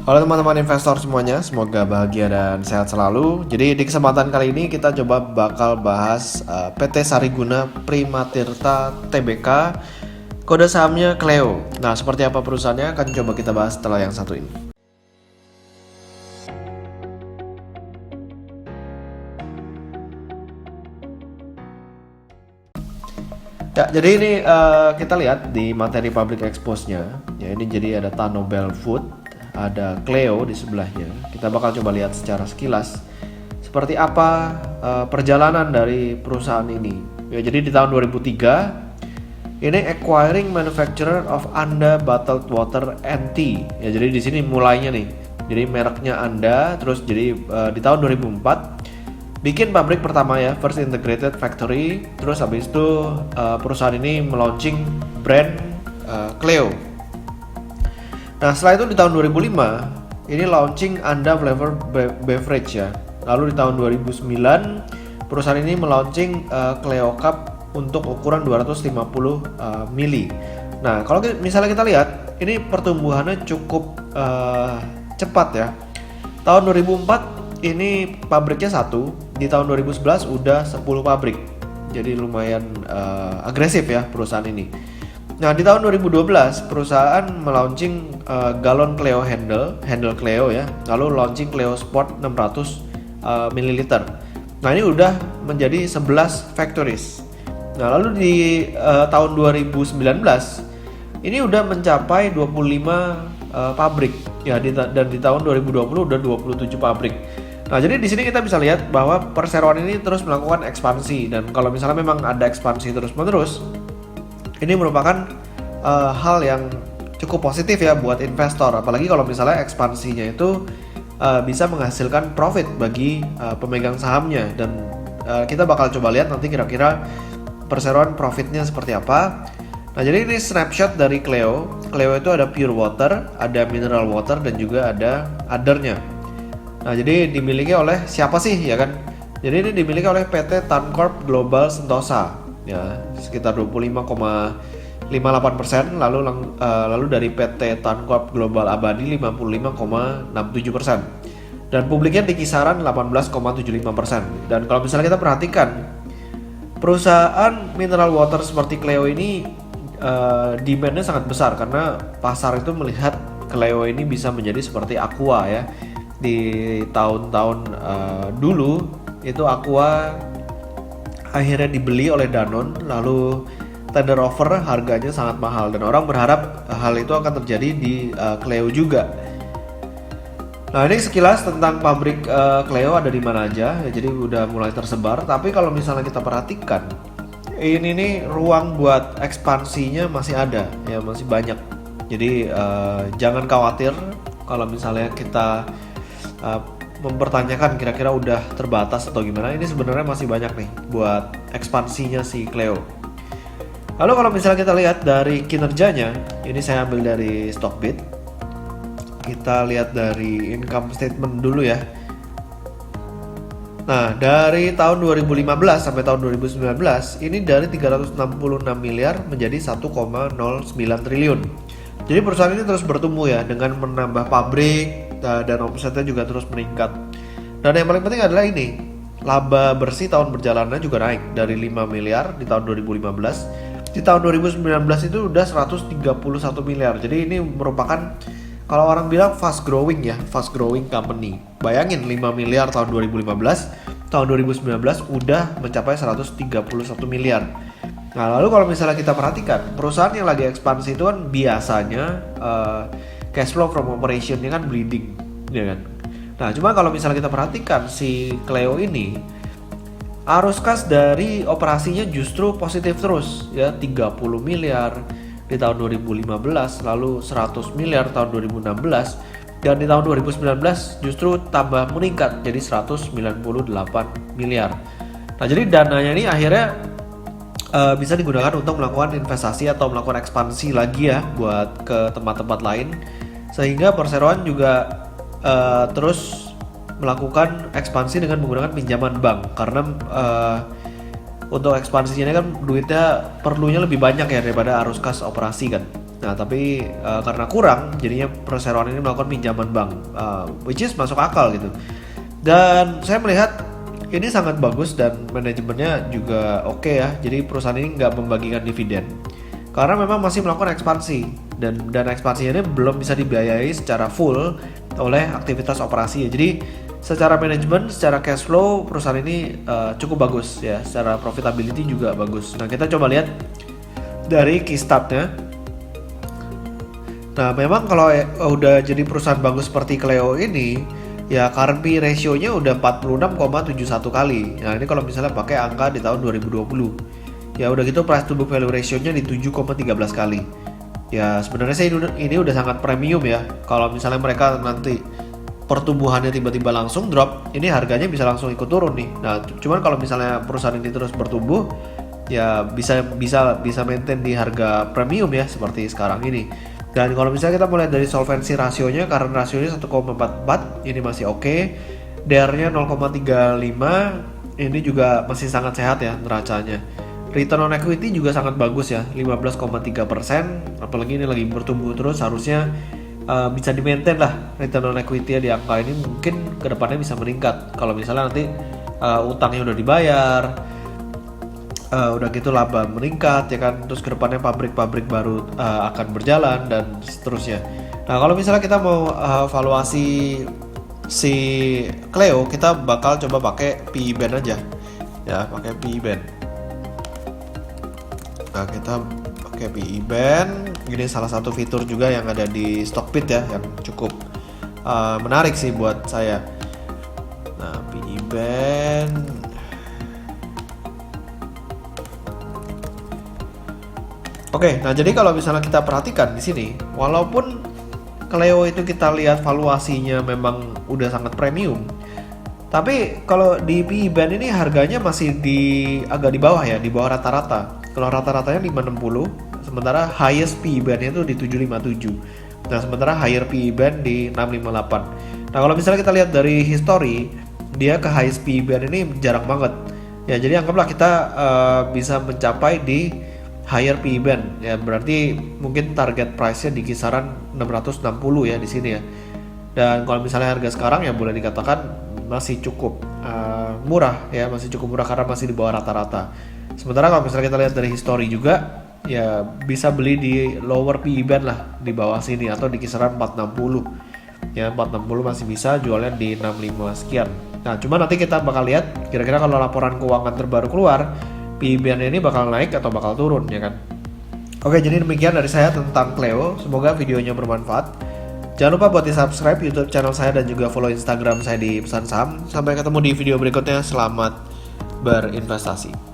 Halo teman-teman investor semuanya, semoga bahagia dan sehat selalu. Jadi di kesempatan kali ini kita coba bakal bahas PT Sariguna Primatirta Tbk, kode sahamnya Cleo. Nah, seperti apa perusahaannya akan coba kita bahas setelah yang satu ini. Ya, jadi ini kita lihat di materi public expose-nya. Ya, ini jadi ada Tanobel Food, ada Cleo di sebelahnya. Kita bakal coba lihat secara sekilas seperti apa perjalanan dari perusahaan ini. Ya, jadi di tahun 2003 ini acquiring manufacturer of Anda Bottled Water NT. Ya, jadi di sini mulainya nih. Jadi mereknya Anda, terus jadi di tahun 2004 bikin pabrik pertama ya, first integrated factory. Terus habis itu perusahaan ini melaunching brand Cleo. Nah, setelah itu di tahun 2005 ini launching Anda Flavor Beverage ya. Lalu di tahun 2009 perusahaan ini melaunching Cleo Cup untuk ukuran 250 mili. Nah, kalau misalnya kita lihat ini pertumbuhannya cukup cepat ya. Tahun 2004 ini pabriknya satu, di tahun 2011 udah 10 pabrik. Jadi lumayan agresif ya perusahaan ini. Nah, di tahun 2012 perusahaan melaunching galon Cleo handle Cleo ya. Lalu launching Cleo Sport 600 ml. Nah, ini udah menjadi 11 factories. Nah, lalu di tahun 2019 ini udah mencapai 25 pabrik ya, dan di tahun 2020 udah 27 pabrik. Nah, jadi di sini kita bisa lihat bahwa perseroan ini terus melakukan ekspansi, dan kalau misalnya memang ada ekspansi terus-menerus, ini merupakan hal yang cukup positif ya buat investor, apalagi kalau misalnya ekspansinya itu bisa menghasilkan profit bagi pemegang sahamnya. Dan kita bakal coba lihat nanti kira-kira perseroan profitnya seperti apa. Nah, jadi ini snapshot dari Cleo. Cleo itu ada pure water, ada mineral water, dan juga ada other-nya. Nah, jadi dimiliki oleh siapa sih ya kan? Jadi ini dimiliki oleh PT Tancorp Global Sentosa ya, sekitar 25,58%. Lalu dari PT Tancorp Global Abadi 55,67%. Dan publiknya di kisaran 18,75%. Dan kalau misalnya kita perhatikan perusahaan mineral water seperti Cleo ini demand-nya sangat besar, karena pasar itu melihat Cleo ini bisa menjadi seperti Aqua ya. Di tahun-tahun dulu itu Aqua akhirnya dibeli oleh Danone, lalu tender offer, harganya sangat mahal, dan orang berharap hal itu akan terjadi di Cleo juga. Nah, ini sekilas tentang pabrik Cleo ada di mana aja ya, jadi udah mulai tersebar. Tapi kalau misalnya kita perhatikan, ini nih ruang buat ekspansinya masih ada ya, masih banyak. Jadi jangan khawatir kalau misalnya kita mempertanyakan kira-kira udah terbatas atau gimana. Ini sebenarnya masih banyak nih buat ekspansinya si Cleo. Lalu kalau misalnya kita lihat dari kinerjanya, ini saya ambil dari Stockbit. Kita lihat dari income statement dulu ya. Nah, dari tahun 2015 sampai tahun 2019 ini dari 366 miliar menjadi 1,09 triliun. Jadi perusahaan ini terus bertumbuh ya, dengan menambah pabrik dan omsetnya juga terus meningkat. Dan yang paling penting adalah ini, laba bersih tahun berjalannya juga naik dari 5 miliar di tahun 2015. Di tahun 2019 itu udah 131 miliar. Jadi ini merupakan, kalau orang bilang fast growing ya, fast growing company. Bayangin 5 miliar tahun 2015, tahun 2019 udah mencapai 131 miliar. Nah, lalu kalau misalnya kita perhatikan, perusahaan yang lagi ekspansi itu kan biasanya cash flow from operation-nya kan bleeding, ya kan? Nah, cuma kalau misalnya kita perhatikan si Cleo ini, arus kas dari operasinya justru positif terus ya, 30 miliar di tahun 2015, lalu 100 miliar tahun 2016, dan di tahun 2019 justru tambah meningkat jadi 198 miliar. Nah, jadi dananya ini akhirnya bisa digunakan untuk melakukan investasi atau melakukan ekspansi lagi ya, buat ke tempat-tempat lain, sehingga perseroan juga terus melakukan ekspansi dengan menggunakan pinjaman bank, karena untuk ekspansinya kan duitnya perlunya lebih banyak ya daripada arus kas operasi kan. Nah, tapi karena kurang, jadinya perseroan ini melakukan pinjaman bank, which is masuk akal gitu. Dan saya melihat ini sangat bagus dan manajemennya juga oke ya. Jadi perusahaan ini nggak membagikan dividen karena memang masih melakukan ekspansi dan ekspansinya ini belum bisa dibiayai secara full oleh aktivitas operasi ya. Jadi secara manajemen, secara cash flow perusahaan ini cukup bagus ya. Secara profitability juga bagus. Nah, kita coba lihat dari key stat-nya. Nah, memang kalau udah jadi perusahaan bagus seperti Cleo ini, ya current P ratio-nya udah 46,71 kali. Nah, ini kalau misalnya pakai angka di tahun 2020. Ya udah gitu price to book value ratio-nya di 7,13 kali. Ya sebenarnya sih ini udah sangat premium ya. Kalau misalnya mereka nanti pertumbuhannya tiba-tiba langsung drop, ini harganya bisa langsung ikut turun nih. Nah, cuman kalau misalnya perusahaan ini terus bertumbuh, ya bisa maintain di harga premium ya seperti sekarang ini. Dan kalau misalnya kita mulai dari solvency rasionya, current rasionya 1,44, ini masih oke. DER-nya 0,35, ini juga masih sangat sehat ya neracanya. Return on equity juga sangat bagus ya, 15,3%, apalagi ini lagi bertumbuh terus, harusnya bisa di-maintain lah return on equity di angka ini. Mungkin kedepannya bisa meningkat kalau misalnya nanti utangnya udah dibayar, udah gitu laba meningkat ya kan, terus kedepannya pabrik-pabrik baru akan berjalan dan seterusnya. Nah, kalau misalnya kita mau valuasi si Cleo, kita bakal coba pakai PE band aja ya, pakai PE band. Nah, kita pakai PE band. Ini salah satu fitur juga yang ada di Stockbit ya, yang cukup menarik sih buat saya. Nah, PE band. Oke, nah jadi kalau misalnya kita perhatikan di sini, walaupun Cleo itu kita lihat valuasinya memang udah sangat premium, tapi kalau di PE band ini harganya masih agak di bawah ya, di bawah rata-rata. Kalau rata-ratanya 560, sementara highest PE band-nya itu di 757. Nah, sementara higher PE band di 658. Nah, kalau misalnya kita lihat dari history, dia ke highest PE band ini jarang banget. Ya, jadi anggaplah kita bisa mencapai di higher PE band. Ya, berarti mungkin target price-nya di kisaran 660 ya di sini ya. Dan kalau misalnya harga sekarang ya boleh dikatakan masih cukup murah ya, masih cukup murah karena masih di bawah rata-rata. Sementara kalau misalnya kita lihat dari history juga, ya bisa beli di lower PE band lah, di bawah sini atau di kisaran 460. Ya 460 masih bisa, jualnya di 65 sekian. Nah, cuma nanti kita bakal lihat kira-kira kalau laporan keuangan terbaru keluar, PE band ini bakal naik atau bakal turun ya kan. Oke, jadi demikian dari saya tentang Cleo. Semoga videonya bermanfaat. Jangan lupa buat di subscribe YouTube channel saya dan juga follow Instagram saya di Pesan Saham. Sampai ketemu di video berikutnya. Selamat berinvestasi.